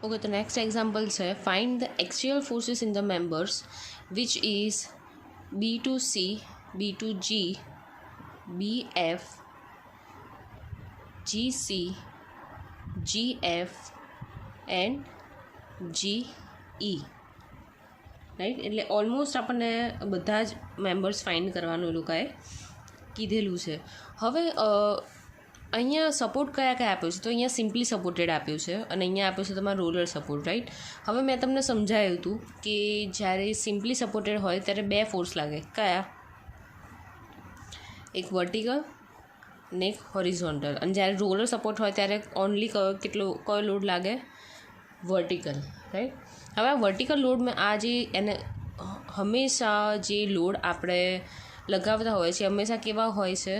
Okay, the next example છે find the axial forces in the members which is B to C, B to G, BF, GC, GF and GE. Right, એટલે almost આપણને બધા જ members find કરવાનું એ લોકોએ કીધેલું છે. હવે અહીંયા સપોર્ટ કયા કયા આપ્યો છે? તો અહીંયા સિમ્પલી સપોર્ટેડ આપ્યું છે અને અહીંયા આપ્યું છે તમારું રોલર સપોર્ટ. રાઈટ, હવે મેં તમને સમજાવ્યું હતું કે જ્યારે સિમ્પલી સપોર્ટેડ હોય ત્યારે બે ફોર્સ લાગે. કયા? એક વર્ટિકલ ને એક હોરિઝોન્ટલ. અને જ્યારે રોલર સપોર્ટ હોય ત્યારે ઓનલી કયો લોડ લાગે? વર્ટિકલ. રાઈટ, હવે આ વર્ટિકલ લોડમાં આ જે એને હંમેશા જે લોડ આપણે લગાવતા હોય છે હંમેશા કેવા હોય છે?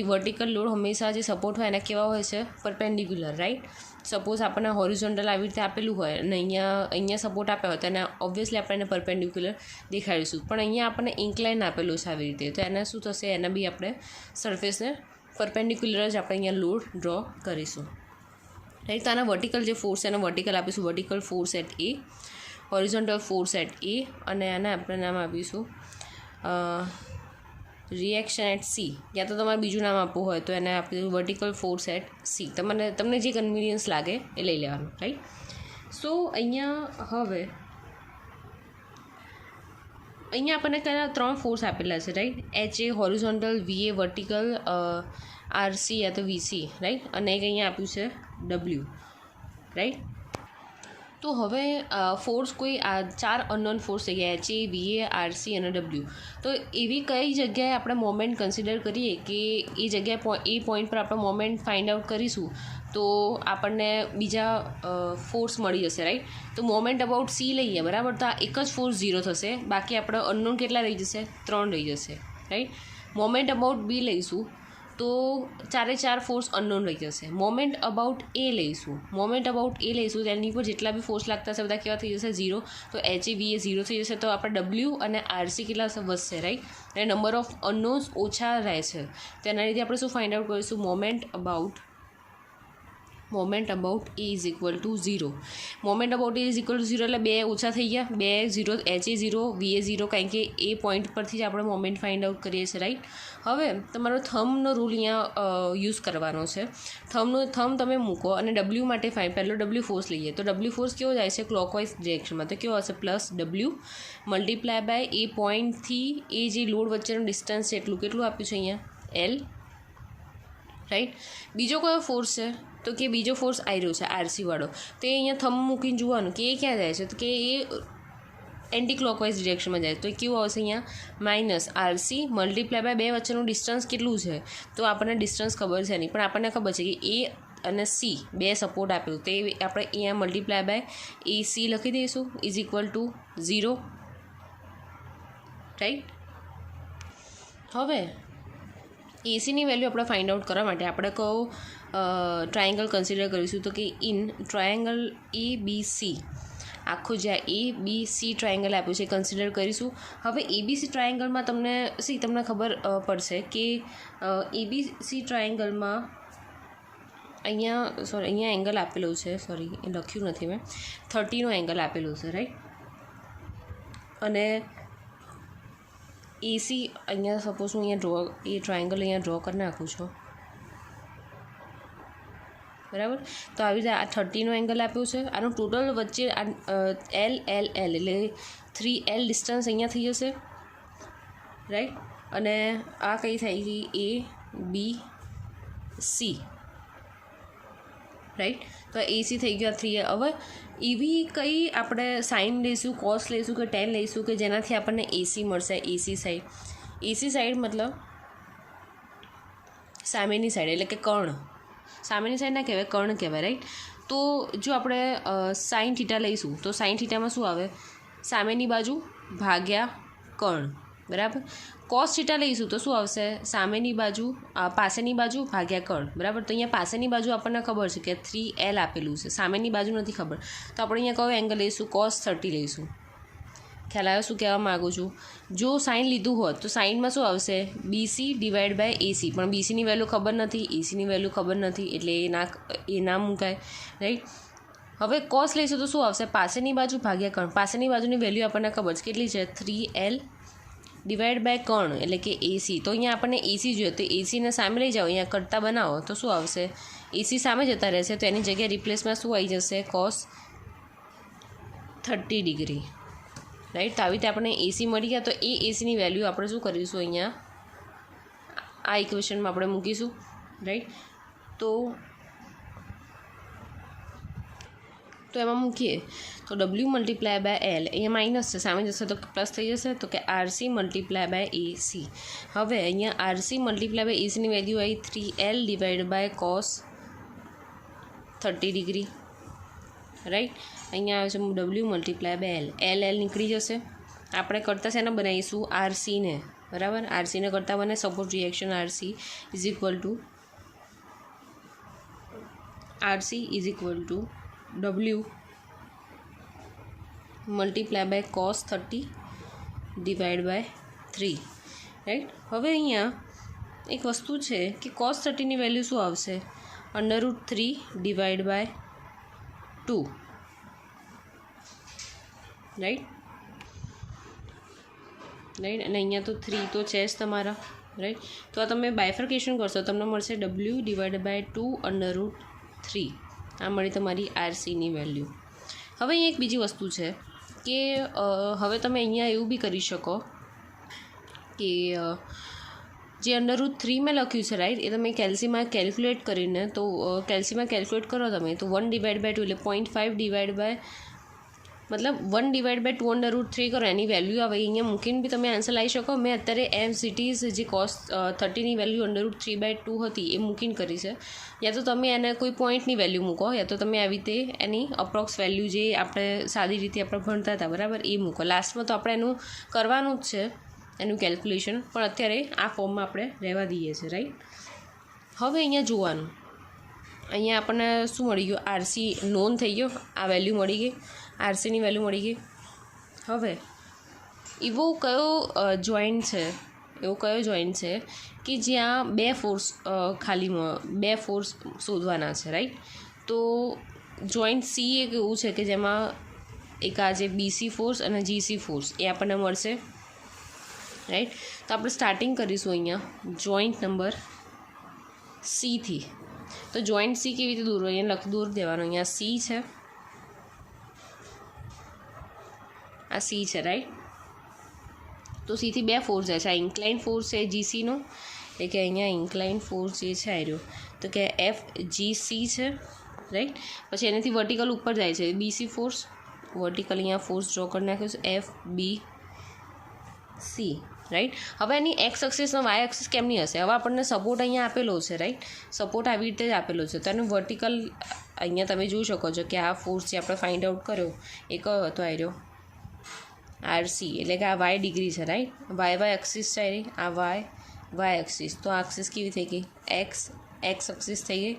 વર્ટિકલ લોડ હંમેશા જે સપોર્ટ હોય એના કેવા હોય છે? પરપેન્ડિક્યુલર. રાઈટ, સપોઝ આપણને હોરિઝોન્ટલ આવી રીતે આપેલું હોય અને અહીંયા સપોર્ટ આપ્યા હોય તો એને ઓબ્વિયસલી આપણે એને પરપેન્ડિક્યુલર દેખાડીશું. પણ અહીંયા આપણને ઇન્ક્લાઇન આપેલું છે આવી રીતે, તો એને શું થશે? એના બી આપણે સરફેસને પરપેન્ડિક્યુલર જ આપણે અહીંયા લોડ ડ્રો કરીશું. રાઈટ, તો આના વર્ટિકલ જે ફોર્સ છે એને વર્ટિકલ આપીશું vertical force at A, horizontal force at A, અને આને આપણે નામ આપીશું રિએક્શન એટ સી, યા તો તમારે બીજું નામ આપવું હોય તો એને આપીશું વર્ટિકલ ફોર્સ એટ સી. તમને જે કન્વિનિયન્સ લાગે એ લઈ લેવાનું. રાઈટ, સો અહીંયા આપણને કયા 3 ફોર્સ આપેલા છે? Right, H A horizontal, V A vertical, RC યા તો વીસી. રાઈટ, અને એક અહીંયા આપ્યું છે ડબલ્યુ. રાઈટ, તો હવે ફોર્સ કોઈ આ 4 અનનોન ફોર્સ થઈ ગયા, H A, V A, RC અને ડબલ્યુ. તો એવી કઈ જગ્યાએ આપણે મોમેન્ટ કન્સિડર કરીએ કે એ જગ્યાએ એ પોઈન્ટ પર આપણે મોમેન્ટ ફાઇન્ડ આઉટ કરીશું તો આપણને બીજા ફોર્સ મળી જશે. રાઈટ, તો મોમેન્ટ અબાઉટ સી લઈએ, બરાબર, તો આ એક જ ફોર્સ 0 થશે, બાકી આપણે અનનોન કેટલા રહી જશે? 3 રહી જશે. રાઈટ, મોમેન્ટ અબાઉટ બી લઈશું તો 4 ફોર્સ અનનોન રહી જશે. મોમેન્ટ અબાઉટ એ લઈશું તેની પર જેટલા બી ફોર્સ લાગતા હશે બધા કેવા થઈ જશે? 0. તો એચ એ, વી એ 0 થઈ જશે, તો આપણે ડબલ્યુ અને આરસી કેટલા વધશે? રાઈટ, અને નંબર ઓફ અનનોન્સ ઓછા રહે છે, તેના લીધે આપણે શું ફાઇન્ડ આઉટ કરીશું? Moment about A is equal to 0. Moment about A is equal to 0 એટલે 2 ઓછા થઈ ગયા, 2 0, એચ એ 0, વી એ 0, કારણ કે એ પોઈન્ટ પરથી જ આપણે મોમેન્ટ ફાઇન્ડ આઉટ કરીએ છીએ. રાઈટ, હવે તમારો થંબનો રૂલ અહીંયા યુઝ કરવાનો છે. થંબ તમે મૂકો અને ડબલ્યુ માટે પહેલો ડબલ્યુ ફોર્સ લઈએ, તો ડબલ્યુ ફોર્સ કેવો જાય છે? ક્લોકવાઇઝ ડિરેક્શનમાં, તો કેવો હશે? પ્લસ ડબલ્યુ મલ્ટીપ્લાય બાય એ પોઈન્ટથી એ જે લોડ વચ્ચેનું ડિસ્ટન્સ છે કેટલું આપ્યું છે અહીંયા? એલ. રાઈટ, બીજો કયો ફોર્સ છે? તો કે બીજો ફોર્સ આવી રહ્યો છે આરસી વાળો, તો એ અહીંયા થંબ મૂકીને જોવાનું કે એ ક્યાં જાય છે? તો કે એ એન્ટી ક્લોકવાઇઝ ડિરેક્શનમાં જાય, તો એ કેવું આવશે? અહીંયા માઇનસ આરસી મલ્ટીપ્લાય બાય 2 વચ્ચેનું ડિસ્ટન્સ કેટલું છે? તો આપણને ડિસ્ટન્સ ખબર છે નહીં, પણ આપણને ખબર છે કે એ અને સી 2 સપોર્ટ આપ્યું, તે આપણે અહીંયા મલ્ટીપ્લાય બાય એ સી લખી દઈશું ઇઝ ઇક્વલ ટુ 0. રાઈટ, હવે એસીની વેલ્યુ આપણે ફાઇન્ડ આઉટ કરવા માટે આપણે કહું ટ્રાયેંગલ કન્સિડર કરીશું, તો કે in triangle A B C, આખું જ્યાં એ બી સી ટ્રાયેંગલ આપ્યું છે કન્સિડર કરીશું. હવે એબીસી ટ્રાયેંગલમાં તમને ખબર પડશે કે એબીસી ટ્રાયેંગલમાં અહીંયા એંગલ આપેલું છે, સોરી એ લખ્યું નથી મેં, 30નો એંગલ આપેલું છે. રાઈટ, અને એસી અહીંયા સપોઝ હું અહીંયા ટ્રાયેંગલ અહીંયા ડ્રો કરી નાખું છું, બરાબર. તો આવી રીતે આ 30નો એંગલ આપ્યો છે, આનું ટોટલ વચ્ચે એલ એટલે 3L ડિસ્ટન્સ અહીંયા થઈ જશે. રાઈટ, અને આ કઈ થઈ ગઈ? એ બી સી. રાઈટ, તો એસી થઈ ગયા 3L. હવે એવી કઈ આપણે સાઇન લઈશું, કોસ લઈશું કે ટેન લઈશું કે જેનાથી આપણને એસી મળશે? એસી સાઈડ મતલબ સામેની સાઈડ, એટલે કે કર્ણ. સામેની સાઈડ ના કહેવાય, કર્ણ કહેવાય. રાઈટ, તો જો આપણે સાઇન થીટા લઈશું તો સાઇન થીટામાં શું આવે? સામેની બાજુ ભાગ્યા કર્ણ, બરાબર. કોસ થીટા લઈશું તો શું આવશે? સામેની બાજુ પાસેની બાજુ ભાગ્યા કર્ણ, બરાબર. તો અહીંયા પાસેની બાજુ આપણને ખબર છે કે 3L આપેલું છે, સામેની બાજુ નથી ખબર, તો આપણે અહીંયા કયો એંગલ લઈશું? cos 30 લઈશું. ખ્યાલ આવ્યો શું કહેવા માગું છું? જો સાઇન લીધું હોત તો સાઇનમાં શું આવશે? બીસી ડિવાઈડ બાય એસી, પણ બીસીની વેલ્યુ ખબર નથી, એસીની વેલ્યુ ખબર નથી, એટલે એ ના મુકાય. રાઈટ, હવે કોસ લઈશું તો શું આવશે? પાસેની બાજુ ભાગ્યા કર્ણ. પાસેની બાજુની વેલ્યુ આપણને ખબર છે કેટલી છે? 3L ડિવાઈડ બાય કર્ણ એટલે કે AC. તો અહીંયા આપણને AC જોઈએ, તો ACને સામે લઈ જાઓ, અહીંયા કરતા બનાવો તો શું આવશે? AC સામે જતા રહેશે, તો એની જગ્યાએ રિપ્લેસમાં શું આવી જશે? cos 30 degree, right. તો આવી રીતે આપણને AC મળી ગયા. તો એ ACની વેલ્યુ આપણે શું કરીશું? અહીંયા આ ઇક્વેશનમાં આપણે મૂકીશું, રાઈટ. તો એમાં મૂકીએ તો W મલ્ટીપ્લાય બાય L, અહીંયા માઇનસ છે, સામે જશે તો પ્લસ થઈ જશે, તો કે RC મલ્ટીપ્લાય બાય AC. હવે અહીંયા RC મલ્ટીપ્લાય બાય ACની વેલ્યુ આવી 3L divide by cos 30 degree, right. અહીંયા આવે છે W multiply by L. L નીકળી જશે. આપણે કરતાં શેને બનાવીશું? RCને, બરાબર. RCને કરતાં બને support reaction RC is equal to W multiply by cos 30 divide by 3, right. હવે અહીંયા એક વસ્તુ છે કે cos 30ની વેલ્યુ શું આવશે? √3 ડિવાઈડ બાય 2, રાઈટ. અને અહીંયા તો 3 તો છે જ તમારા, રાઈટ. તો આ તમે બાયફર્કેશન કરશો તમને મળશે W ડિવાઈડ બાય 2 √3. આ મળી તમારી RCની વેલ્યુ. હવે અહીંયા એક બીજી વસ્તુ છે કે હવે તમે અહીંયા એવું બી કરી શકો કે જે √3 મેં લખ્યું છે, રાઈટ, એ તમે કેલ્સીમાં કેલ્ક્યુલેટ કરીને, તો કેલ્સીમાં કેલ્ક્યુલેટ કરો તમે તો 1 ડિવાઈડ બાય 2 એટલે 0.5 ડિવાઈડ બાય મતલબ 1 ડિવાઈડ બાય 2 √3 કરો, એની વેલ્યુ આવે. અહીંયા મૂકીને બી તમે આન્સર લાવી શકો. મેં અત્યારે એમસીટીઝ જે cos 30ની વેલ્યુ √3/2 હતી એ મૂકીને કરી છે. યા તો તમે એને કોઈ પોઈન્ટની વેલ્યુ મૂકો, યા તો તમે આવી રીતે એની અપ્રોક્સ વેલ્યુ જે આપણે સાદી રીતે આપણે ભણતા હતા, બરાબર, એ મૂકો. લાસ્ટમાં તો આપણે એનું કરવાનું જ છે, એનું કેલ્ક્યુલેશન, પણ અત્યારે આ ફોર્મમાં આપણે રહેવા દઈએ છીએ, રાઈટ. હવે અહીંયા જોવાનું, અહીંયા આપણને શું મળી ગયું? RC નોન થઈ ગયો, આ વેલ્યુ મળી ગઈ, RCની વેલ્યુ મળી ગઈ. હવે એવો કયો જોઈન્ટ છે કે જ્યાં બે ફોર્સ બે ફોર્સ શોધવાના છે, રાઈટ. તો જોઈન્ટ C એક એવું છે કે જેમાં એક આ જે BC ફોર્સ અને GC ફોર્સ એ આપણને મળશે, રાઈટ. તો આપણે સ્ટાર્ટિંગ કરીશું અહીંયા જોઈન્ટ નંબર Cથી. તો જોઈન્ટ C કેવી રીતે દોરવું? અહીંયા દૂર દેવાનું. અહીંયા C છે, આ C છે, રાઈટ. તો Cથી બે ફોર્સ જાય છે. આ ઇન્ક્લાઇન ફોર્સ છે GCનો, એટલે કે અહીંયા ઇન્ક્લાઇન ફોર્સ જે છે આ રહ્યો, તો કે FGC છે, રાઈટ. પછી એનાથી વર્ટિકલ ઉપર જાય છે BC ફોર્સ, વર્ટિકલ અહીંયા ફોર્સ ડ્રો કરી નાખ્યું છે FBC, રાઈટ. હવે એની એક્સ એક્સિસ અને વાય એક્સિસ કેમની હશે? હવે આપણને સપોર્ટ અહીંયા આપેલો છે, રાઈટ. સપોર્ટ આવી રીતે જ આપેલો છે, તો એનું વર્ટિકલ અહીંયા તમે જોઈ શકો છો કે આ ફોર્સ જે આપણે ફાઇન્ડ આઉટ કર્યો એ કયો હતો? આ રહ્યો RC, એટલે કે આ વાય ડિગ્રી છે, રાઈટ. વાય એક્સિસ છે, આ વાય એક્સિસ. તો આ એક્સિસ કેવી થઈ ગઈ? એક્સ એક્સિસ થઈ ગઈ,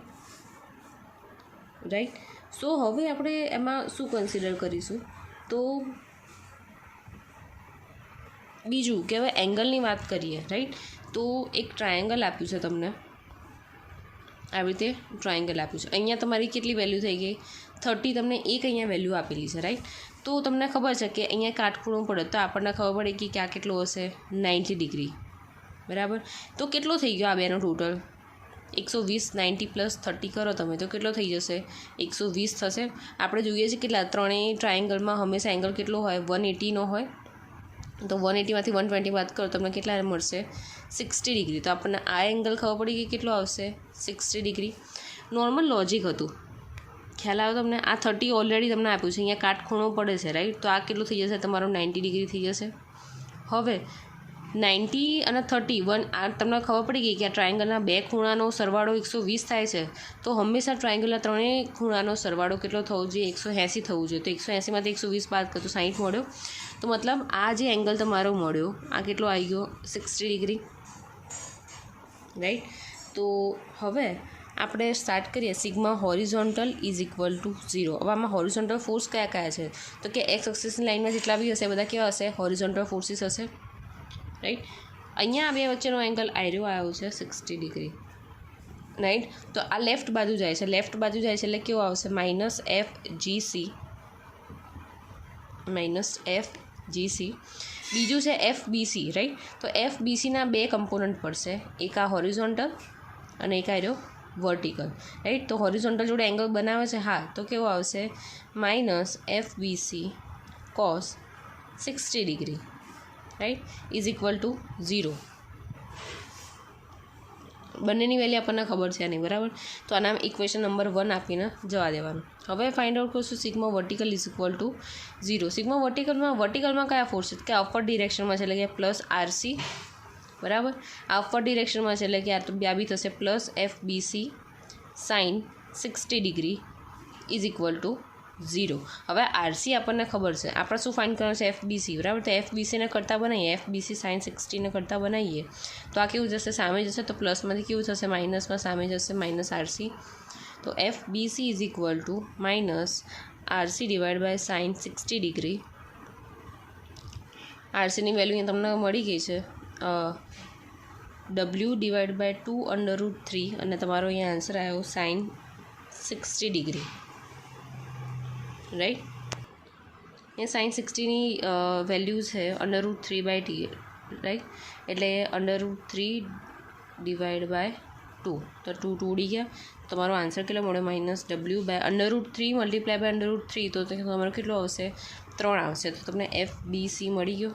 રાઈટ. સો હવે આપણે એમાં શું કન્સિડર કરીશું? તો બીજું કે હવે એંગલની વાત કરીએ, રાઈટ. તો એક ટ્રાયેંગલ આપ્યું છે તમને, આવી રીતે ટ્રાયેંગલ આપ્યું છે. અહીંયા તમારી કેટલી વેલ્યુ થઈ ગઈ? 30. તમને એક અહીંયા વેલ્યુ આપેલી છે, રાઈટ. તો તમને ખબર છે કે અહીંયા કાટખૂણો પડે તો આપણને ખબર પડે કે ક્યાં કેટલો હશે? 90 ડિગ્રી, બરાબર. તો કેટલો થઈ ગયો આ બેનો ટોટલ? 120. 90 પ્લસ 30 કરો તમે તો કેટલો થઈ જશે? 120 થશે. આપણે જોઈએ છીએ કેટલા ત્રણેય ટ્રાયેંગલમાં હંમેશા એંગલ કેટલો હોય? 180નો હોય. તો 180માંથી 120 બાદ કરો તમને કેટલા મળશે? 60 ડિગ્રી. તો આપણને આ એંગલ ખબર પડી કે કેટલો આવશે? 60 ડિગ્રી. નોર્મલ લોજિક હતું, ખ્યાલ આવ્યો તમને? આ 30 ઓલરેડી તમને આપ્યું છે, અહીંયા કાટખૂણો પડે છે, રાઈટ. તો આ કેટલું થઈ જશે? તમારો 90 ડિગ્રી થઈ જશે. હવે 90 અને 31 આ તમને ખબર પડી ગઈ કે આ ટ્રાયેંગલના બે ખૂણાનો સરવાળો 120 થાય છે. તો હંમેશા ટ્રાયેંગલના ત્રણેય ખૂણાનો સરવાળો કેટલો થવો જોઈએ? 180 થવું જોઈએ. તો 180માંથી 120 બાદ કરો તો 60 મળ્યો. તો મતલબ આ જે એંગલ તમારો મળ્યો આ કેટલો આવી ગયો? 60 ડિગ્રી, રાઈટ. તો હવે આપણે સ્ટાર્ટ કરીએ. Sigma horizontal is equal to 0. હવે આમાં હોરિઝોન્ટલ ફોર્સ કયા છે? તો કે એક્સ એક્સિસની લાઇનમાં જેટલા બી હશે બધા કેવા હશે? હોરિઝોન્ટલ ફોર્સીસ હશે, રાઈટ. અહીંયા આ બે વચ્ચેનો એંગલ આયરો આવ્યો છે 60 ડિગ્રી, રાઈટ. તો આ લેફ્ટ બાજુ જાય છે, લેફ્ટ બાજુ જાય છે એટલે કેવું આવશે માઇનસ એફ જી સી. બીજું છે એફ બી સી, રાઈટ. તો એફ બી સીના બે કમ્પોનન્ટ પડશે, એક આ હોરિઝોન્ટલ અને એક આ રહ્યો વર્ટિકલ, રાઈટ. તો હોરિઝોન્ટલ જોડે એંગલ બનાવે છે, હા, તો કેવું આવશે minus F B C cos 60 degree, right, is equal to 0. બંનેની વેલ્યુ આપણને ખબર છે નહીં, બરાબર. તો આના ઇક્વેશન નંબર 1 આપીને જવા દેવાનું. હવે ફાઇન્ડ આઉટ કરશું sigma vertical is equal to 0. Sigma વર્ટિકલમાં કયા ફોર્સ છે કે અપર ડિરેક્શનમાં છે એટલે કે પ્લસ આરસી, બરાબર. આ અપર ડિરેક્શનમાં છે એટલે કે આ બી થશે plus F B C sine 60 degree is equal to 0. હવે આરસી આપણને ખબર છે, આપણે શું ફાઇન્ડ કરવાનું છે એફબીસી, બરાબર. તો એફબીસીને કરતાં બનાવીએ, એફબીસી સાઇન 60ને કરતાં બનાવીએ તો આ કેવું જશે, સામે જશે, તો પ્લસમાંથી કેવું થશે માઇનસમાં સામે જશે માઇનસ આરસી. તો FBC is equal to minus RC divide by sine 60 degree. આરસીની વેલ્યુ અહીંયા તમને મળી ગઈ છે ડબલ્યુ ડિવાઈડ બાય 2√3 અને તમારો અહીંયા આન્સર આવ્યો સાઇન 60 ડિગ્રી, રાઈટ. એ સાઇન 60ની વેલ્યુ છે √3/t, રાઈટ. એટલે √3 ડિવાઈડ બાય 2, તો 2 ઉડી ગયા. તમારો આન્સર કેટલો મળ્યો minus W by √3 multiply by √3, તો તમારો કેટલો આવશે 3 આવશે. તો તમને એફ બી સી મળી ગયો,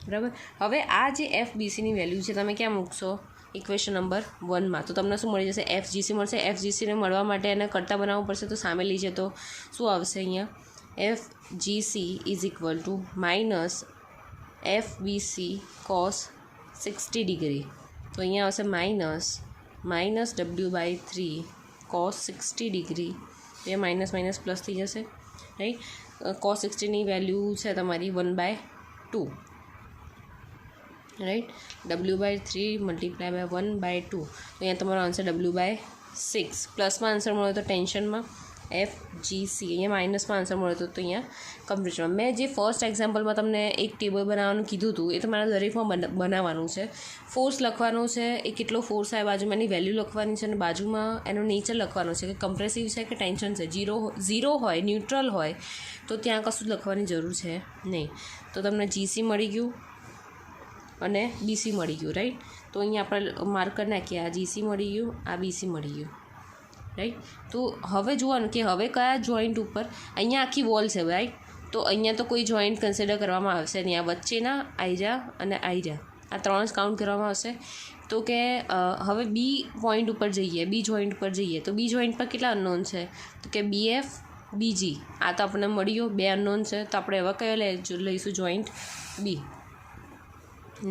બરાબર. હવે આ જે એફ બી સીની વેલ્યુ છે તમે ક્યાં મૂકશો ઇક્વેશન નંબર 1માં, તો તમને શું મળી જશે એફજીસી મળશે. એફજીસીને મળવા માટે એને કરતાં બનાવવું પડશે, તો સામે લીજે તો શું આવશે અહીંયા FGC is equal to minus FBC cos 60 degree. તો અહીંયા આવશે માઇનસ W/3 કોસ 60 ડિગ્રી. તો એ માઇનસ પ્લસ થઈ જશે, રાઈટ. કોસ 60ની વેલ્યુ છે તમારી 1/2, રાઈટ. W/3 મલ્ટીપ્લાય બાય 1/2, તો અહીંયા તમારો આન્સર W/6. પ્લસમાં આન્સર મળ્યો તો ટેન્શનમાં એફજીસી, અહીંયા માઇનસમાં આન્સર મળ્યો તો અહીંયા કમ્પ્લીટમાં. મેં જે ફર્સ્ટ એક્ઝામ્પલમાં તમને એક ટેબલ બનાવવાનું કીધું હતું એ તમારા દરેકમાં બનાવવાનું છે. ફોર્સ લખવાનું છે, એ કેટલો ફોર્સ આવે બાજુમાં એની વેલ્યુ લખવાની છે, અને બાજુમાં એનો નેચર લખવાનો છે કે કમ્પ્રેસિવ છે કે ટેન્શન છે. ઝીરો હોય, ન્યુટ્રલ હોય તો ત્યાં કશું જ લખવાની જરૂર છે નહીં. તો તમને જીસી મળી ગયું અને બીસી મળી ગયું, રાઈટ. તો અહીંયા આપણે માર્ક કરી નાખીએ, આ જીસી મળી ગયું, આ બીસી મળી ગયું, રાઈટ. તો હવે જોવાનું કે હવે કયા જોઈન્ટ ઉપર, અહીંયા આખી વોલ છે, રાઈટ. તો અહીંયા તો કોઈ જોઈન્ટ કન્સિડર કરવામાં આવશે નહીં. આ વચ્ચેના આઈજા અને આઈજા આ 3 જ કાઉન્ટ કરવામાં આવશે. તો કે હવે બી પોઈન્ટ ઉપર જઈએ, બી જોઈન્ટ પર જઈએ, તો બી જોઈન્ટ પર કેટલા અનનોન છે, તો કે બીએફ બીજી, આ તો આપણને મળી ગયો, 2 અનનોન છે. તો આપણે હવે કયો લઈશું જોઈન્ટ બી.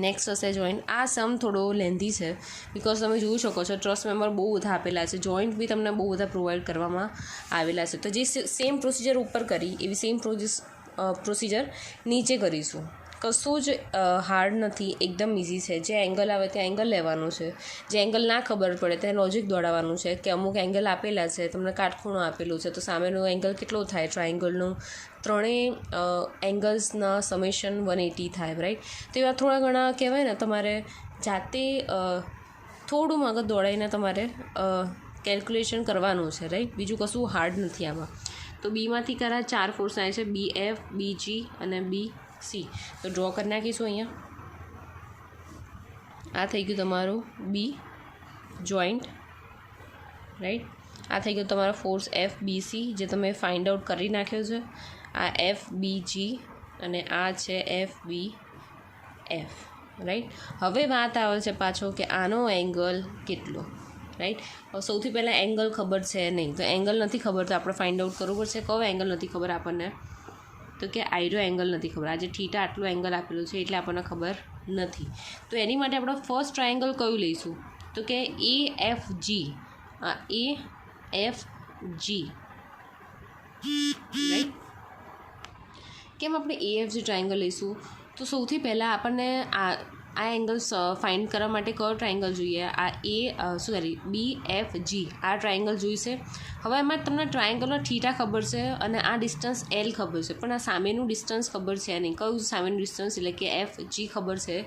નેક્સ્ટ હશે જોઈન્ટ. આ સમ થોડો લેન્ધી છે બિકોઝ તમે જોઈ શકો છો ટ્રસ્ટ મેમ્બર બહુ બધા આપેલા છે, જોઈન્ટ બી તમને બહુ બધા પ્રોવાઈડ કરવામાં આવેલા છે. તો જે સેમ પ્રોસિજર ઉપર કરી એવી સેમ પ્રોસિજર નીચે કરીશું. કશું જ હાર્ડ નથી, એકદમ ઇઝી છે. જે એંગલ આવે ત્યાં એંગલ લેવાનું છે, જે એંગલ ના ખબર પડે ત્યાં લોજિક દોડાવવાનું છે કે અમુક એંગલ આપેલા છે, તમને કાટખૂણો આપેલું છે, તો સામેનું એંગલ કેટલો થાય ટ્રાયેંગલનું, ત્રણેય એંગલ્સના સમેશન 180 થાય, રાઈટ. તો એવા થોડા ઘણા કહેવાય ને તમારે જાતે થોડું મગજ દોડાઈને તમારે કેલ્ક્યુલેશન કરવાનું છે, રાઈટ. બીજું કશું હાર્ડ નથી આમાં. તો બીમાંથી કરા 4 ફોર્સ આવે છે, બી એફ, બી જી અને બી સી. તો ડ્રો કરી નાખીશું અહીંયા. આ થઈ ગયું તમારું બી જોઈન્ટ, રાઈટ. આ થઈ ગયો તમારો ફોર્સ એફ બી સી જે તમે ફાઇન્ડ આઉટ કરી નાખ્યો છે. આ એફ બી જી અને આ છે એફ બી એફ, રાઈટ. હવે વાત આવે છે પાછો કે આનો એંગલ કેટલો, રાઈટ. સૌથી પહેલાં એંગલ ખબર છે નહીં, તો એંગલ નથી ખબર તો આપણે ફાઇન્ડ આઉટ કરવું પડશે. કયો એંગલ નથી ખબર આપણને, તો કે આયરો એંગલ નથી ખબર. આજે થીટા આટલું એંગલ આપેલું છે એટલે આપણને ખબર નથી. તો એની માટે આપણે ફર્સ્ટ ટ્રાયેંગલ કયું લઈશું, તો કે એ એફ જી. આ એ એફ જી, રાઈટ. કેમ આપણે એ એફ જી ટ્રાયેંગલ લઈશું, તો સૌથી પહેલાં આપણને આ આ એંગલ્સ ફાઇન્ડ કરવા માટે કયો ટ્રાયેંગલ જોઈએ? BFG આ ટ્રાયેંગલ જોઈશે. હવે એમાં તમને ટ્રાયેંગલનો થીટા ખબર છે અને આ ડિસ્ટન્સ L ખબર છે, પણ આ સામેનું ડિસ્ટન્સ ખબર છે નહીં. કયું સામેનું ડિસ્ટન્સ એટલે કે FG ખબર છે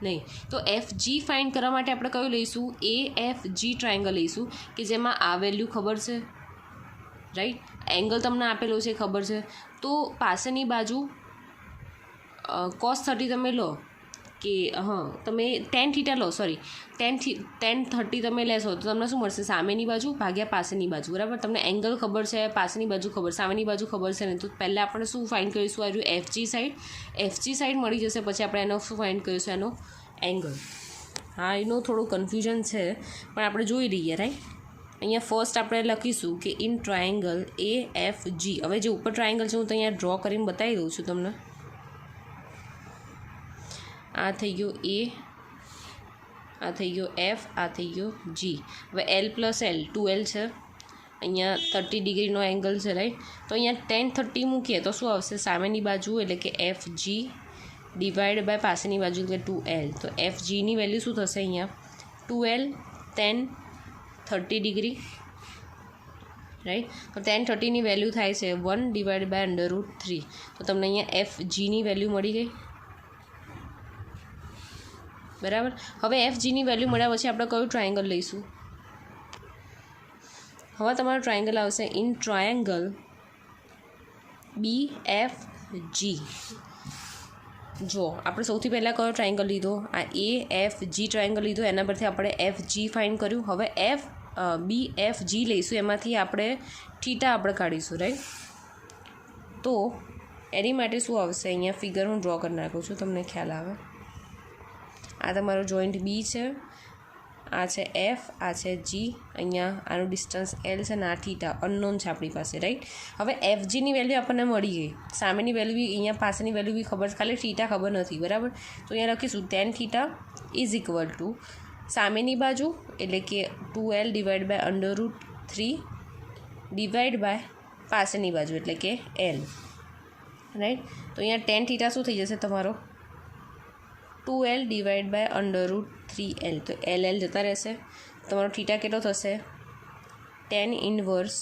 નહીં. તો FG ફાઇન્ડ કરવા માટે આપણે કયું લઈશું? AFG ટ્રાયેંગલ લઈશું કે જેમાં આ વેલ્યુ ખબર છે, રાઈટ. એંગલ તમને આપેલો છે ખબર છે. તો પાસેની બાજુ cos 30 તમે લો કે તમે tan θ લો, tan 30 તમે લેશો તો તમને શું મળશે? સામેની બાજુ ભાગ્યા પાસેની બાજુ, બરાબર. તમને એંગલ ખબર છે, પાસેની બાજુ ખબર, સામેની બાજુ ખબર છે ને. તો પહેલાં આપણે શું ફાઇન્ડ કરીશું? આ રહ્યું FG સાઈડ મળી જશે. પછી આપણે એનો શું ફાઇન્ડ કરીશું? એનો એંગલ. હા, એનું થોડું કન્ફ્યુઝન છે પણ આપણે જોઈ લઈએ, રાઈટ. અહીંયા ફર્સ્ટ આપણે લખીશું કે ઇન ટ્રાયેંગલ AFG. હવે જે ઉપર ટ્રાયેંગલ છે હું તો અહીંયા ડ્રો કરીને બતાવી દઉં છું તમને. આ થઈ ગયો A, આ થઈ ગયો F, આ થઈ ગયો G. હવે L + L 2L છે. અહીંયા 30 ડિગ્રીનો એંગલ છે, રાઈટ. તો અહીંયા tan 30 મૂકીએ તો શું આવશે? સામેની બાજુ એટલે કે FG ડિવાઈડ બાય પાસેની બાજુ એટલે 2L. તો FGની વેલ્યુ શું થશે? અહીંયા 2L tan 30 ડિગ્રી, રાઈટ. તો tan 30ની વેલ્યુ થાય છે 1 ડિવાઈડ બાય √3. તો તમને અહીંયા FGની વેલ્યુ મળી ગઈ, બરાબર. હવે FGની વેલ્યુ મળ્યા પછી આપણે કયું ટ્રાયેંગલ લઈશું? હવે તમારો ટ્રાયેંગલ આવશે ઇન ટ્રાયેંગલ BFG. જો આપણે સૌથી પહેલાં કયો ટ્રાયેંગલ લીધો? આ AFG ટ્રાયેંગલ લીધો. એના પરથી આપણે FG ફાઇન્ડ કર્યું. હવે BFG લઈશું, એમાંથી આપણે થીટા આપણે કાઢીશું, રાઈટ. તો એની માટે શું આવશે? અહીંયા ફિગર હું ડ્રો કરી નાખું છું, તમને ખ્યાલ આવે. આ તમારો જોઈન્ટ B છે, આ છે F, આ છે G. અહીંયા આનું ડિસ્ટન્સ L છે અને આ થીટા અનનોન છે આપણી પાસે, રાઈટ. હવે FGની વેલ્યુ આપણને મળી ગઈ. સામેની વેલ્યુ બી, અહીંયા પાસેની વેલ્યુ બી ખબર છે, ખાલી થીટા ખબર નથી, બરાબર. તો અહીંયા લખીશું tan θ = સામેની બાજુ એટલે કે 2L divide by √3 divide by પાસેની બાજુ એટલે કે L, રાઈટ. તો અહીંયા tan θ શું થઈ જશે તમારો? 2L divide by √3L. તો LL જતા રહેશે. તમારો થીટા કેટલો થશે? tan inverse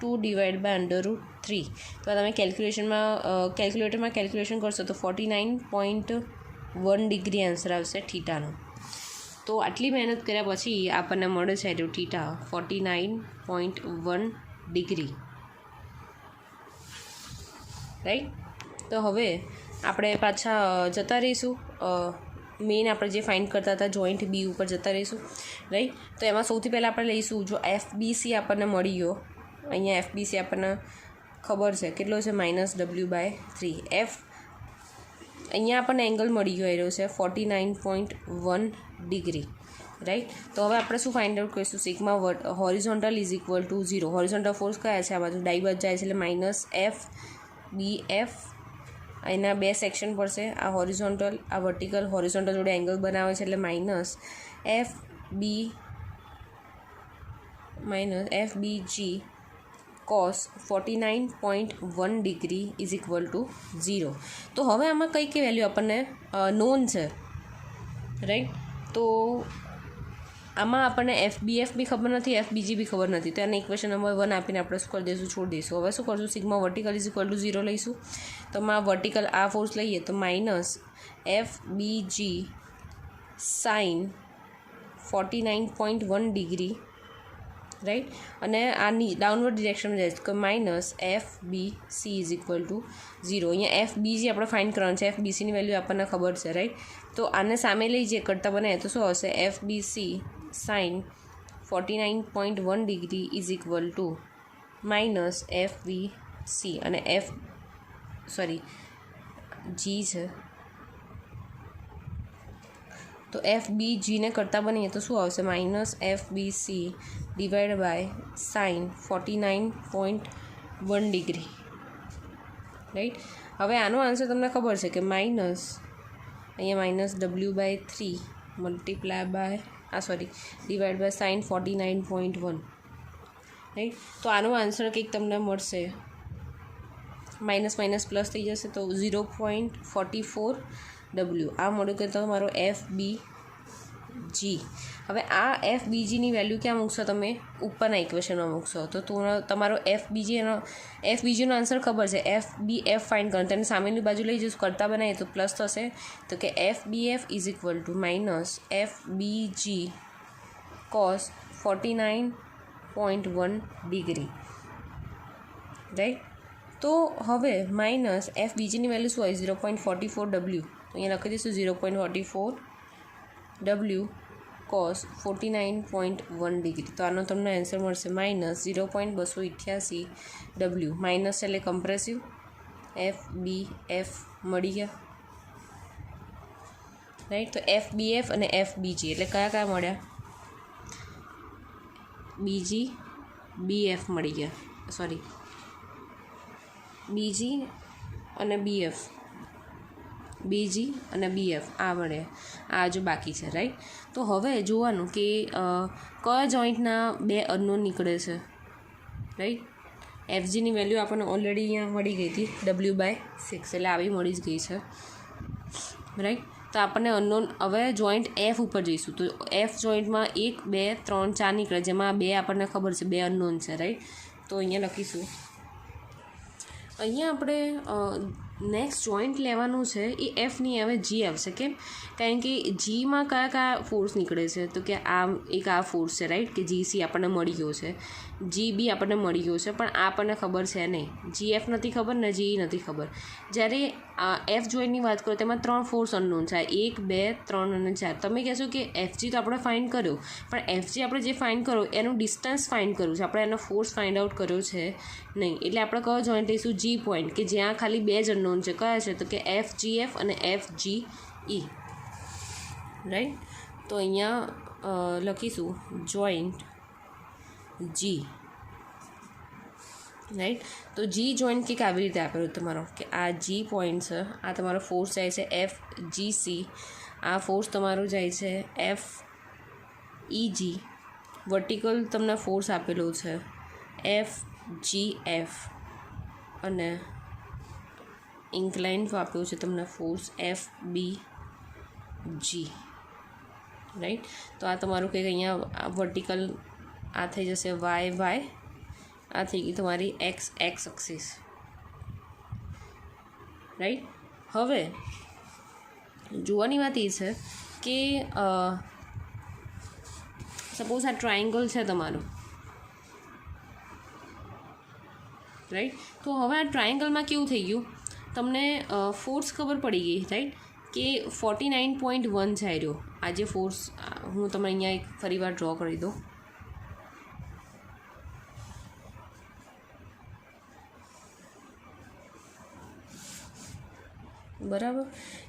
2 divide by √3. તો તમે કેલ્ક્યુલેટરમાં કેલ્ક્યુલેશન કરશો તો 49.1 ડિગ્રી આન્સર આવશે થીટાનો. તો આટલી મહેનત કર્યા પછી આપણને મળે છે થીટા 49.1 ડિગ્રી, રાઈટ. તો હવે આપણે પાછા જતા રહીશું મેઇન આપણે જે ફાઇન્ડ કરતા હતા જોઈન્ટ B ઉપર જતા રહીશું, રાઈટ. તો એમાં સૌથી પહેલાં આપણે લઈશું, જો FBC આપણને મળી ગયો. અહીંયા FBC આપણને ખબર છે કેટલો છે? -W/3. અહીંયા આપણને એંગલ મળી ગયો રહ્યો છે 49.1 ડિગ્રી, રાઈટ. તો હવે આપણે શું ફાઇન્ડ આઉટ કરીશું? Sigma horizontal = 0. હોરિઝોન્ટલ ફોર્સ કયા છે? આ બાજુ ડાઈ બાજુ જાય છે એટલે -FBF. એના બે સેક્શન પડશે, આ હોરિઝોન્ટલ, આ વર્ટિકલ. હોરિઝોન્ટલ જોડે એંગલ બનાવે છે એટલે -FBG cos 49.1 ડિગ્રી = 0. તો હવે આમાં કઈ વેલ્યુ આપણને નોન છે, રાઈટ. તો આમાં આપણને FBF બી ખબર નથી, FBG બી ખબર નથી. તો એને ઇક્વેશન નંબર 1 આપીને આપણે શું કરી દઈશું? છોડી દઈશું. હવે શું કરશું? સિગ્મા વર્ટિકલ = 0 લઈશું. તો આ વર્ટિકલ આ ફોર્સ લઈએ તો -FBG sin 49.1 ડિગ્રી, રાઈટ. અને આની ડાઉનવર્ડ ડિરેક્શન જાય તો -FBC = 0. અહીંયા FBG આપણે ફાઇન્ડ કરવાનું છે. FBCની વેલ્યુ આપણને ખબર છે, રાઈટ. તો આને સામે લઈ જે કરતાં બને તો શું આવશે? FBC sin 49.1 ડિગ્રી = -FBC અને G છે. તો FBGને કરતાં બનીએ તો શું આવશે? -FBC divide by sin 49.1 degree, right. હવે આનો આન્સર તમને ખબર છે કે અહીંયા -W/3 multiply by divide by sin 49.1, right. તો આનો આન્સર કંઈક તમને મળશે, માઇનસ પ્લસ થઈ જશે તો 0.44 ડબલ્યુ આ મળ્યું કે તમારો FBG. હવે આ FBGની વેલ્યુ ક્યાં મૂકશો તમે? ઉપરના ઇક્વેશનમાં મૂકશો તો તમારો FBGનો આન્સર ખબર છે, FBF ફાઇન્ડ કરવાનું. તેને સામેની બાજુ લઈ જઈશું, કરતાં બનાવીએ તો પ્લસ થશે. તો કે FBF is equal to minus FBG cos 49.1 degree, right. તો હવે માઇનસ FBGની વેલ્યુ શું હોય? 0.44W. તો અહીંયા લખી દઈશું 0.44W cos 49.1 ડિગ્રી. તો આનો તમને આન્સર મળશે માઇનસ 0.288W. માઇનસ એટલે કમ્પ્રેસિવ, FBF મળી ગયા, રાઈટ. તો FBF અને FBG એટલે કયા મળ્યા? BF મળી ગયા, સોરી BG અને BF આ મળે, આ જો બાકી છે, રાઈટ. તો હવે જોવાનું કે કયા જોઈન્ટના બે અનનોન નીકળે છે, રાઈટ. FGની વેલ્યુ આપણને ઓલરેડી અહીંયા મળી ગઈ હતી W/6, એટલે આવી મળી જ ગઈ છે, રાઈટ. તો આપણને અનનોન, હવે જોઈન્ટ F ઉપર જઈશું. તો F જોઈન્ટમાં 1 2 3 4 નીકળે, જેમાં બે આપણને ખબર છે, બે અનનોન છે, રાઈટ. તો અહીંયા લખીશું. અહીંયા આપણે નેક્સ્ટ જોઈન્ટ લેવાનું છે એ Fની હવે G આવશે. કેમ? કારણ કે Gમાં કયા ફોર્સ નીકળે છે? તો કે આ ફોર્સ છે, રાઈટ, કે GC આપણને મળી ગયો છે, GB આપણને મળી ગયો છે, પણ આ આપણને ખબર છે નહીં. GF નથી ખબર ને GE નથી ખબર. જ્યારે F જોઈન્ટની વાત કરો તેમાં 3 ફોર્સ અનનોન છે, 1 2 3 અને 4. તમે કહેશો કે FG તો આપણે ફાઇન્ડ કર્યો, પણ FG આપણે જે ફાઇન્ડ કર્યો એનું ડિસ્ટન્સ ફાઇન્ડ કર્યું છે, આપણે એનો ફોર્સ ફાઇન્ડ આઉટ કર્યો છે નહીં. એટલે આપણે કયો જોઈન્ટ લઈશું? G પોઈન્ટ, કે જ્યાં ખાલી બે જ અનનોન છે. કયા છે? તો કે FGF અને FGE, રાઈટ. તો અહીંયા લખીશું જોઈન્ટ G, રાઈટ. તો G જોઈન્ટ કંઈક આવી રીતે આપેલું તમારો, કે આ G પોઈન્ટ છે, આ તમારો ફોર્સ જાય છે FGC, આ ફોર્સ તમારું જાય છે FEG, વર્ટિકલ તમને ફોર્સ આપેલો છે FGF, અને ઇન્ક્લાઇન આપ્યું છે તમને ફોર્સ FBG, રાઈટ. તો આ તમારું કંઈક અહીંયા વર્ટિકલ આ થઈ જશે YY, આ થઈ ગઈ તમારી X એક્સિસ, રાઈટ. હવે જોવાની વાત એ છે કે સપોઝ આ ટ્રાયંગલ છે તમારું, રાઈટ. તો હવે આ ટ્રાયંગલમાં કેવું થઈ ગયું? તમને ફોર્સ ખબર પડી ગઈ, રાઈટ, કે 49.1 છે રહ્યો આ જે ફોર્સ. હું તમને અહીંયા એક ફરીવાર ડ્રો કરી દઉં. બરાબર.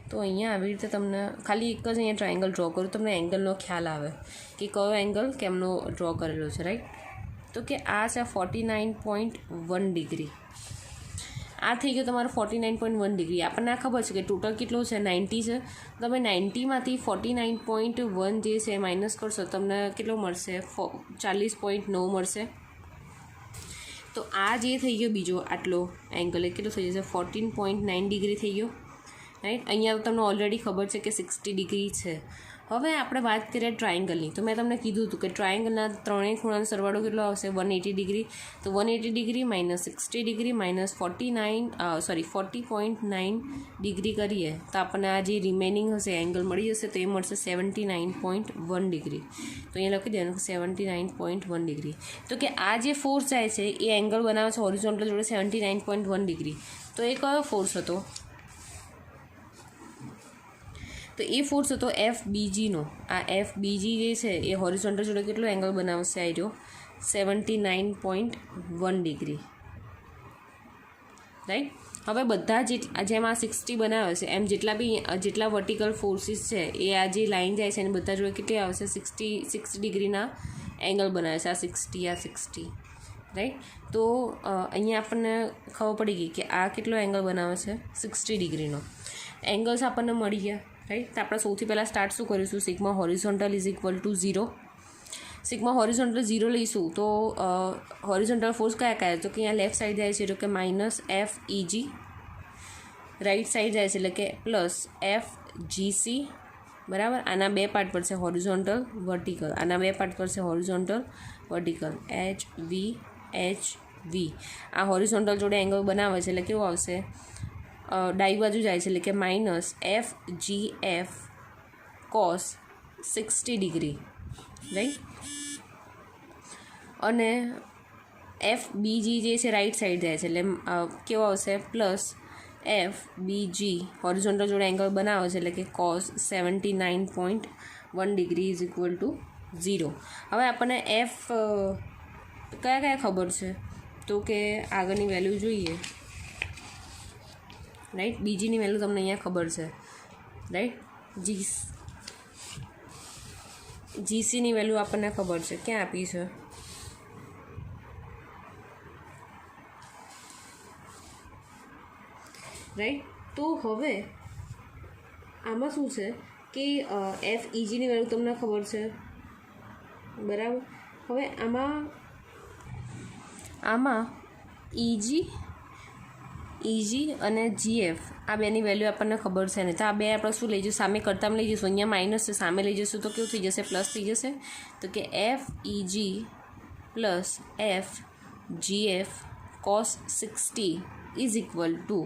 તો અહીંયા આવી રીતે તમને ખાલી એક જ અહીંયા ટ્રાયંગલ ડ્રો કરું, તમને એંગલનો ખ્યાલ આવે કે કયો એંગલ કેમનો ડ્રો કરેલો છે, રાઈટ. તો કે આ છે 49.1 ડિગ્રી, આ થઈ ગયો તમારો 49.1 ડિગ્રી. આપણને આ ખબર છે કે ટોટલ કેટલો છે? 90 છે. તમે 90માંથી 49.1 જે છે માઇનસ કરશો, તમને કેટલો મળશે? 40.9 મળશે. તો આ જે થઈ ગયો બીજો આટલો એંગલ, એ કેટલો થઈ જશે? 14.9 ડિગ્રી થઈ ગયો, રાઈટ. અહીંયા તમને ઓલરેડી ખબર છે કે 60 ડિગ્રી છે. હવે આપણે વાત કરીએ ટ્રાયંગલની. તો મેં તમને કીધું હતું કે ટ્રાયંગલના ત્રણેય ખૂણાનો સરવાળો કેટલો આવશે? 180 ડિગ્રી. તો 180 degree minus 60 degree minus 40.9 degree કરીએ તો આપણને આ જે રિમેનિંગ હશે એંગલ મળી જશે. તો એ મળશે 79.1 ડિગ્રી. તો અહીંયા લખી દેવાનું 79.1 ડિગ્રી. તો કે આ જે ફોર્સ જાય છે એ એંગલ બનાવે છે હોરિઝોન્ટલ જોડે 79.1 ડિગ્રી. તો એ કયો ફોર્સ હતો? તો એ ફોર્સ હતો FBGનો. આ FBG જે છે એ હોરિઝોન્ટલ જોડે કેટલો એંગલ બનાવશે? આ રહ્યો 79.1 ડિગ્રી, રાઈટ. હવે બધા જેમ આ 60 બનાવે છે એમ જેટલા વર્ટિકલ ફોર્સીસ છે એ આ જે લાઇન જાય છે એને બધા જોડે કેટલી આવશે? 60 ડિગ્રીના એંગલ બનાવે છે. આ 60, રાઈટ. તો અહીંયા આપણને ખબર પડી ગઈ કે આ કેટલો એંગલ બનાવે છે? 60 ડિગ્રીનો. એંગલ્સ આપણને મળી ગયા, રાઈટ. તો આપણે સૌથી પહેલાં સ્ટાર્ટ શું કરીશું? Sigma horizontal is equal to 0. Sigma horizontal 0 લઈશું તો હોરિઝોન્ટલ ફોર્સ કયા? તો કે અહીંયા લેફ્ટ સાઈડ જાય છે એટલે કે -FEG, રાઈટ સાઈડ જાય છે એટલે કે +FGF, GC બરાબર, આના બે પાર્ટ પડશે હોરિઝોન્ટલ વર્ટિકલ, આના બે પાર્ટ પડશે હોરિઝોન્ટલ વર્ટિકલ, HV આ હોરિઝોન્ટલ જોડે એંગલ બનાવે છે એટલે કેવું આવશે, ડાબી બાજુ જાય છે એટલે કે -FGF cos 60 ડિગ્રી, રાઈટ. અને FBG જે છે રાઈટ સાઈડ જાય છે એટલે કેવો આવશે +FBG હોરિઝોન્ટલ જોડે એંગલ બનાવે છે એટલે કે cos 79.1 degree is equal to 0. હવે આપણને F કયા કયા ખબર છે તો કે આગળની વેલ્યુ જોઈએ, રાઈટ. બીજીની વેલ્યુ તમને અહીંયા ખબર છે, રાઈટ. GCની વેલ્યુ આપણને ખબર છે, ક્યાં આપી છે, રાઈટ. તો હવે આમાં શું છે કે FEGની વેલ્યુ તમને ખબર છે, બરાબર. હવે આમાં EG અને GF આ બેની વેલ્યુ આપણને ખબર છે ને, તો આ બે આપણે શું લઈ જઈશું, સામે કરતામાં લઈ જઈશું, અહીંયા માઇનસ છે, સામે લઈ જઈશું તો કેવું થઈ જશે, પ્લસ થઈ જશે. તો કે FEG plus FGF cos 60 is equal to,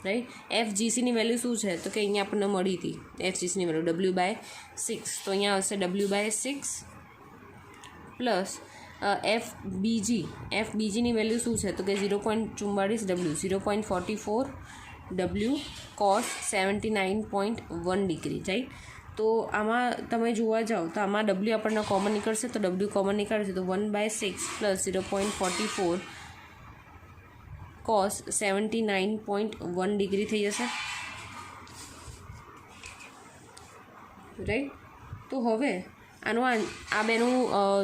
right. FGCની વેલ્યુ શું છે તો કે અહીંયા આપણને મળી હતી FGCની વેલ્યુ W/6, તો અહીંયા આવશે W/6 પ્લસ FBGની વેલ્યુ શું છે તો કે 0.44W 0.44W cos 79.1 degree, right. તો આમાં તમે જોવા જાઓ તો આમાં W આપણને કોમન નીકળશે, તો W કોમન નીકળશે તો 1/6 પ્લસ 0.44 cos 79.1 ડિગ્રી થઈ જશે, રાઈટ. તો હવે આનું આ બેનું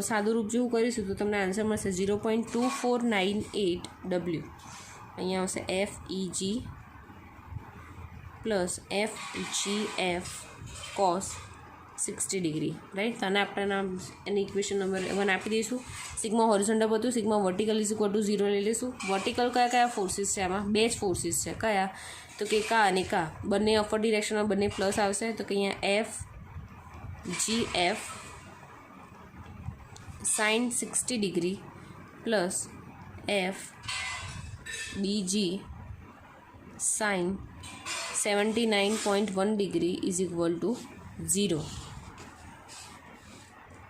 સાદું રૂપ જેવું કરીશું તો તમને આન્સર મળશે 0.2498W. અહીંયા આવશે FEG plus FGF cos 60 degree, right. તો આને આપણે એની ઇક્વેશન નંબર 1 આપી દઈશું. સિગ્મા હોરિઝોન્ટલ હતું, sigma vertical is equal to 0 લઈ લઈશું. વર્ટિકલ કયા ફોર્સિસ છે આમાં, બે જ ફોર્સિસ છે, કયા તો કે કા અને કા, બંને અપર ડિરેક્શનમાં બંને પ્લસ આવશે. તો કે અહીંયા FGF sin 60 degree plus FBG sin 79.1 degree is equal to 0,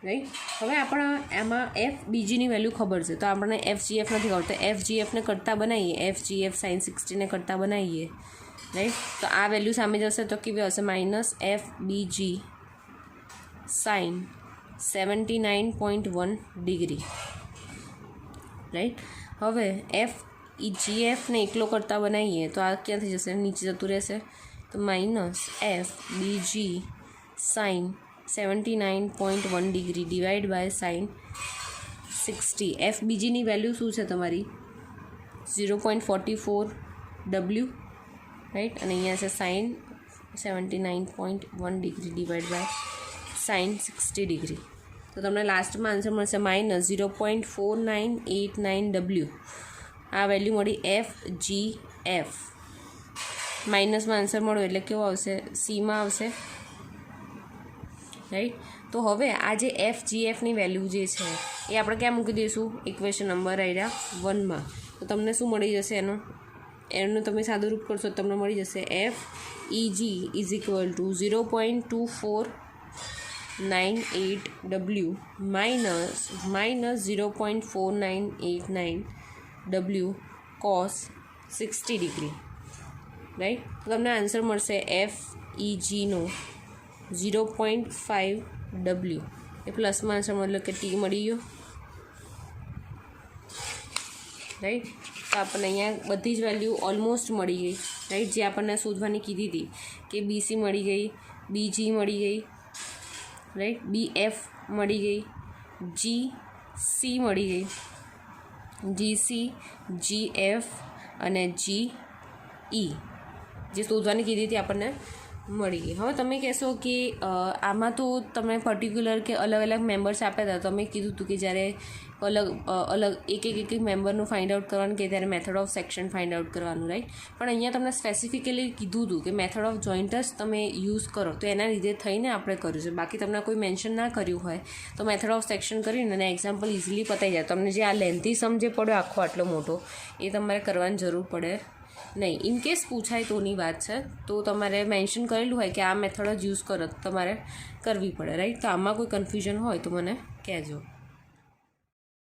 right. હવે આપણા એમાં FBGની વેલ્યુ ખબર છે તો આપણને FGF નથી ખબર, તો FGFને કરતાં બનાવીએ, FGF sin 60ને કરતાં બનાવીએ, રાઈટ. તો આ વેલ્યુ સામે જશે તો કેવી હશે, -FBG sin 79.1 ડિગ્રી, રાઈટ. હવે FGFને એકલો કરતાં બનાવીએ તો આ ક્યાં થઈ જશે, નીચે જતું રહેશે, તો -FBG sin 79.1 degree divide by sin 60. FBGની વેલ્યુ શું છે તમારી 0.44W, રાઈટ. અને અહીંયા છે sin 79.1 degree divide by sin 60 degree. તો તમને લાસ્ટમાં આન્સર મળશે -0.4989W. આ વેલ્યુ મળી FGF, માઇનસમાં આન્સર મળ્યો એટલે કેવો આવશે, સીમાં આવશે, રાઈટ. તો હવે આ જે FGFની વેલ્યુ જે છે એ આપણે ક્યાં મૂકી દઈશું, ઇક્વેશન નંબર આવ્યા 1માં. તો તમને શું મળી જશે, એનું તમે સાદું રૂપ કરશો તો તમને મળી જશે FEG is equal two 0.2498W minus 0.4989W cos 60 degree, right. તો તમને આન્સર મળશે FEGનો 0.5W, એ પ્લસમાં આન્સર મતલબ કે T મળી ગયો, રાઈટ. તો આપણને અહીંયા બધી જ વેલ્યુ ઓલમોસ્ટ મળી ગઈ, રાઈટ. જે આપણને શોધવાની કીધી હતી કે BC મળી ગઈ, BG મળી ગઈ, રાઈટ. BF મળી ગઈ, GC મળી ગઈ, GC, GF અને GE જે શોધવાની કીધી હતી આપણને મળી ગઈ. હવે તમે કહેશો કે આમાં તો તમે પર્ટિક્યુલર કે અલગ અલગ મેમ્બર્સ આપ્યા હતા. તમે કીધું હતું કે જ્યારે અલગ એક મેમ્બરનું ફાઇન્ડ આઉટ કરવાનું કે ત્યારે method of section find out કરવાનું, રાઈટ. પણ અહીંયા તમને સ્પેસિફિકલી કીધું હતું કે મેથડ ઓફ જોઈન્ટર્સ તમે યુઝ કરો, તો એના લીધે થઈને આપણે કર્યું છે. બાકી તમને કોઈ મેન્શન ના કર્યું હોય તો મેથડ ઓફ સેક્શન કરીને અને એક્ઝામ્પલ ઇઝીલી પતાઈ જાય. તમને જે આ લેન્થી સમ જે પડ્યો આખો આટલો મોટો, એ તમારે કરવાની જરૂર પડે નહીં. ઇન કેસ પૂછાય તોની વાત છે, તો તમારે મેન્શન કરેલું હોય કે આ મેથડ જ યુઝ કરો, તમારે કરવી પડે, રાઈટ. તો આમાં કોઈ કન્ફ્યુઝન હોય તો મને કહેજો.